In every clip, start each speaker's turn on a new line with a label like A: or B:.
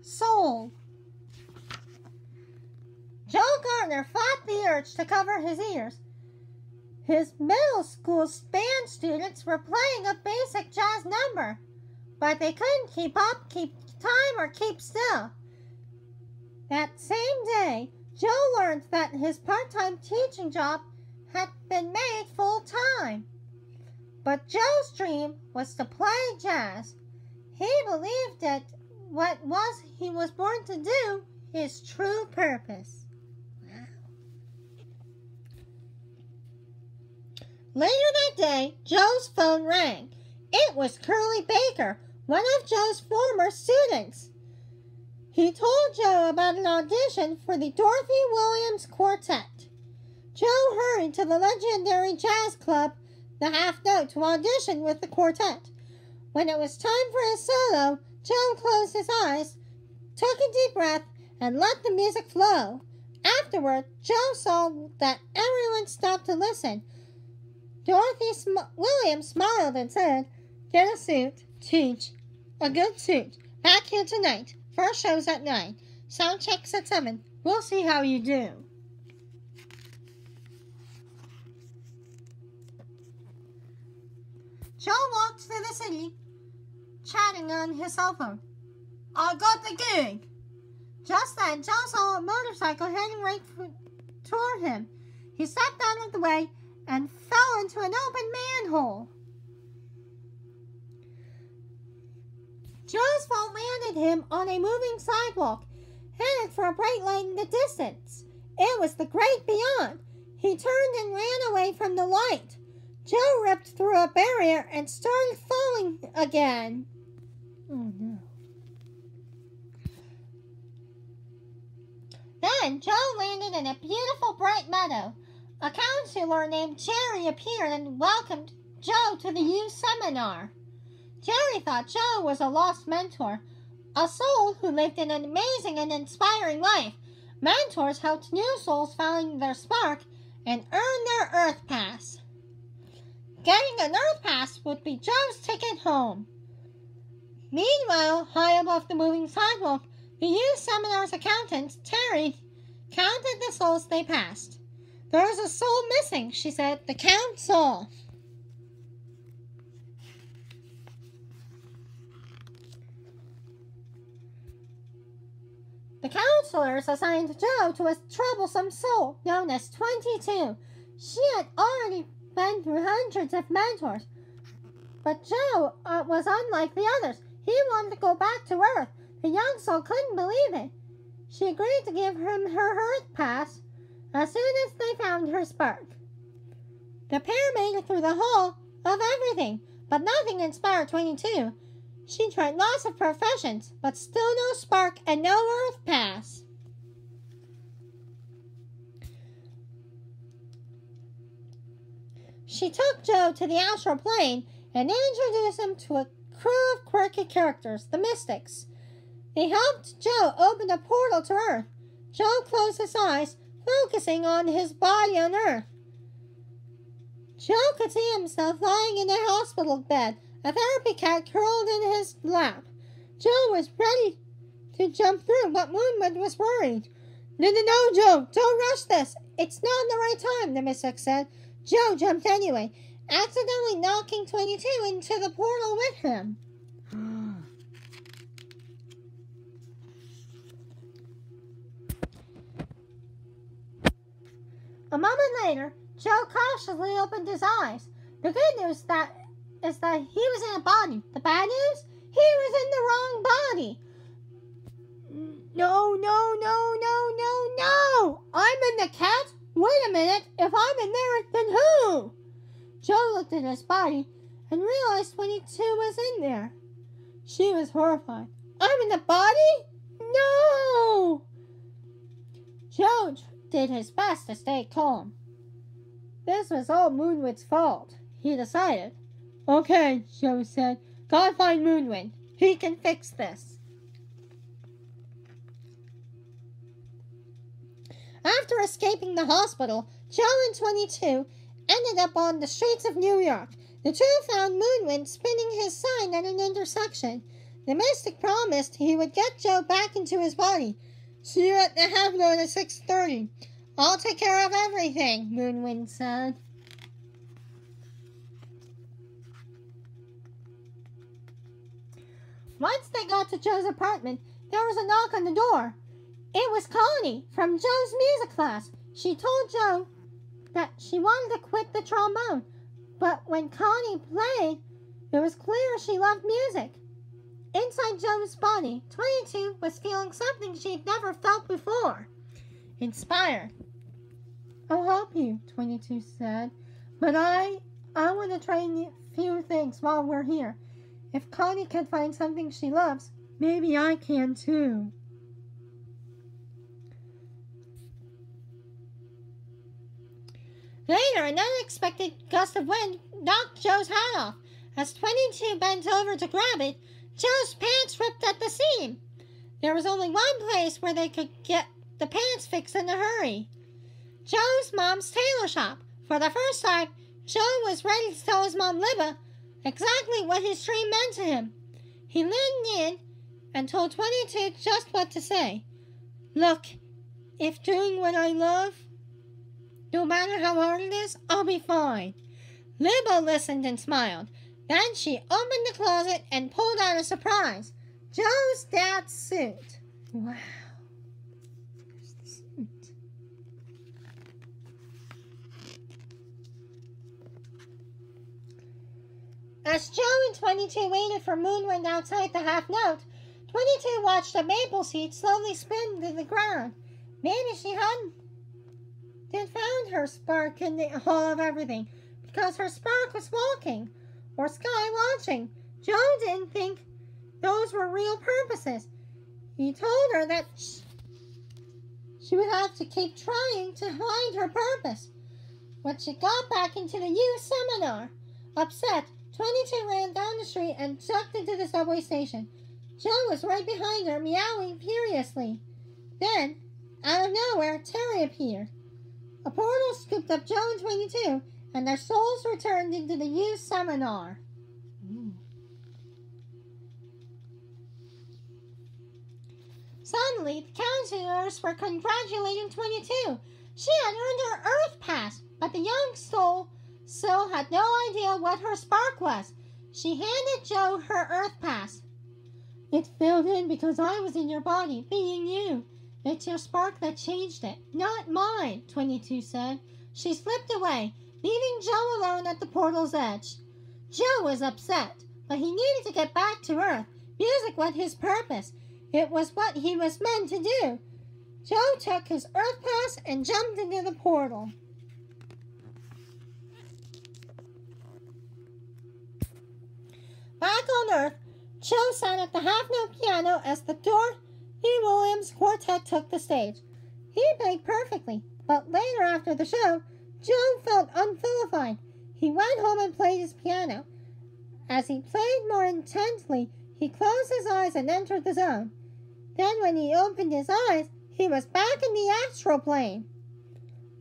A: soul. Joe Gardner fought the urge to cover his ears. His middle school band students were playing a basic jazz number, but they couldn't keep time, or keep still. That same day, Joe learned that his part-time teaching job had been made full-time. But Joe's dream was to play jazz. He believed that what he was born to do his true purpose. Wow. Later that day, Joe's phone rang. It was Curly Baker, one of Joe's former students. He told Joe about an audition for the Dorothy Williams Quartet. Joe hurried to the legendary jazz club, the Half Note, to audition with the quartet. When it was time for his solo, Joe closed his eyes, took a deep breath, and let the music flow. Afterward, Joe saw that everyone stopped to listen. Dorothy Williams smiled and said, "Get a suit, teach. A good suit. Back here tonight. First show's at 9. Sound check's at 7. We'll see how you do." Joe walked through the city, chatting on his cell phone. "I got the gig." Just then, Joe saw a motorcycle heading right toward him. He stepped out of the way and fell into an open manhole. Joe's fall landed him on a moving sidewalk, headed for a bright light in the distance. It was the great beyond. He turned and ran away from the light. Joe ripped through a barrier and started falling again. Oh no. Then Joe landed in a beautiful bright meadow. A counselor named Jerry appeared and welcomed Joe to the youth seminar. Jerry thought Joe was a lost mentor, a soul who lived an amazing and inspiring life. Mentors helped new souls find their spark and earn their Earth Pass. Getting an Earth Pass would be Joe's ticket home. Meanwhile, high above the moving sidewalk, the youth seminar's accountant, Terry, counted the souls they passed. "There's a soul missing," she said. "The count's off." The counselors assigned Joe to a troublesome soul known as 22. She had already been through hundreds of mentors, but Joe was unlike the others. He wanted to go back to Earth. The young soul couldn't believe it. She agreed to give him her Earth Pass as soon as they found her spark. The pair made it through the whole of everything, but nothing inspired 22. She tried lots of professions, but still no spark and no Earth Pass. She took Joe to the astral plane and introduced him to a crew of quirky characters, the Mystics. They helped Joe open a portal to Earth. Joe closed his eyes, focusing on his body on Earth. Joe could see himself lying in a hospital bed, a therapy cat curled in his lap. Joe was ready to jump through, but Moonwood was worried. No, Joe, don't rush this. It's not the right time," the mystic said. Joe jumped anyway, accidentally knocking 22 into the portal with him. A moment later, Joe cautiously opened his eyes. The good news is that he was in a body. The bad news? He was in the wrong body. No. I'm in the cat? Wait a minute. If I'm in there, then who? Joe looked at his body and realized 22 was in there. She was horrified. I'm in the body? No! Joe did his best to stay calm. This was all Moonwood's fault, he decided. "Okay," Joe said. "Gotta find Moonwood. He can fix this." After escaping the hospital, Joe and 22 ended up on the streets of New York. The two found Moonwood spinning his sign at an intersection. The mystic promised he would get Joe back into his body. See you at the half moon at 6:30. I'll take care of everything, Moonwind said. Once they got to Joe's apartment, there was a knock on the door. It was Connie from Joe's music class. She told Joe that she wanted to quit the trombone, but when Connie played, it was clear she loved music. Inside Joe's body, 22 was feeling something she'd never felt before. Inspired. I'll help you, 22 said, but I want to try a few things while we're here. If Connie can find something she loves, maybe I can too. Later, an unexpected gust of wind knocked Joe's hat off. As 22 bent over to grab it, Joe's pants ripped at the seam. There was only one place where they could get the pants fixed in a hurry. Joe's mom's tailor shop. For the first time, Joe was ready to tell his mom, 𝓕𝓵𝓵, exactly what his dream meant to him. He leaned in and told 22 just what to say. Look, if doing what I love, no matter how hard it is, I'll be fine. 𝓕𝓵𝓵 listened and smiled. Then she opened the closet and pulled out a surprise. Joe's dad's suit. Wow. There's the suit. As Joe and 22 waited for Moonwind outside the half note, 22 watched a maple seed slowly spin to the ground. Maybe she hadn't found her spark in the Hall of Everything, because her spark was walking, or sky watching. Joe didn't think those were real purposes. He told her that she would have to keep trying to find her purpose. When she got back into the youth seminar, upset, 22 ran down the street and ducked into the subway station. Joe was right behind her, meowing furiously. Then, out of nowhere, Terry appeared. A portal scooped up Joe and 22, and their souls returned into the youth seminar. Suddenly, the counselors were congratulating 22. She had earned her Earth Pass, but the young soul still had no idea what her spark was. She handed Joe her Earth Pass. It filled in because I was in your body, being you. It's your spark that changed it, not mine, 22 said. She slipped away, leaving Joe alone at the portal's edge. Joe was upset, but he needed to get back to Earth. Music was his purpose. It was what he was meant to do. Joe took his Earth Pass and jumped into the portal. Back on Earth, Joe sat at the half-note piano as the Dorothy Williams Quartet took the stage. He played perfectly, but later after the show, Joe felt unvilified. He went home and played his piano. As he played more intently, he closed his eyes and entered the zone. Then when he opened his eyes, he was back in the astral plane.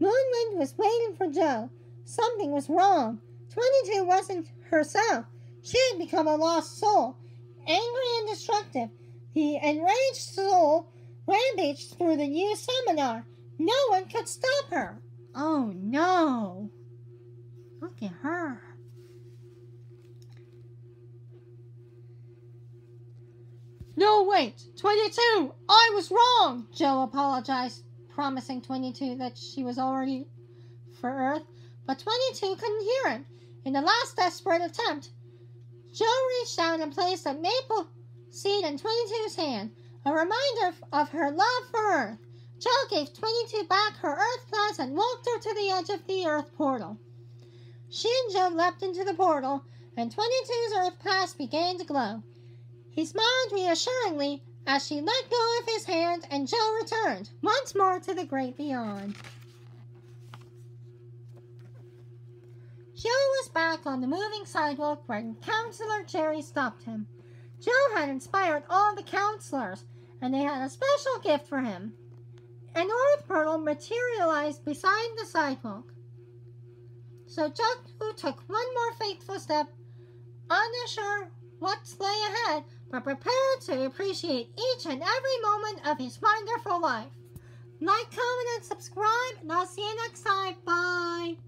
A: Moonwind was waiting for Joe. Something was wrong. 22 wasn't herself. She had become a lost soul, angry and destructive. The enraged soul rampaged through the youth seminar. No one could stop her. Oh no! Look at her. No, wait! 22! I was wrong! Joe apologized, promising 22 that she was already for Earth, but 22 couldn't hear him. In the last desperate attempt, Joe reached out and placed a maple seed in 22's hand, a reminder of her love for Earth. Joe gave 22 back her Earth Pass and walked her to the edge of the Earth portal. She and Joe leapt into the portal, and 22's Earth Pass began to glow. He smiled reassuringly as she let go of his hand, and Joe returned once more to the great beyond. Joe was back on the moving sidewalk when Counselor Jerry stopped him. Joe had inspired all the counselors, and they had a special gift for him. An Earth portal materialized beside the sidewalk. So Joe took one more fateful step, unsure what lay ahead, but prepared to appreciate each and every moment of his wonderful life. Like, comment, and subscribe, and I'll see you next time. Bye!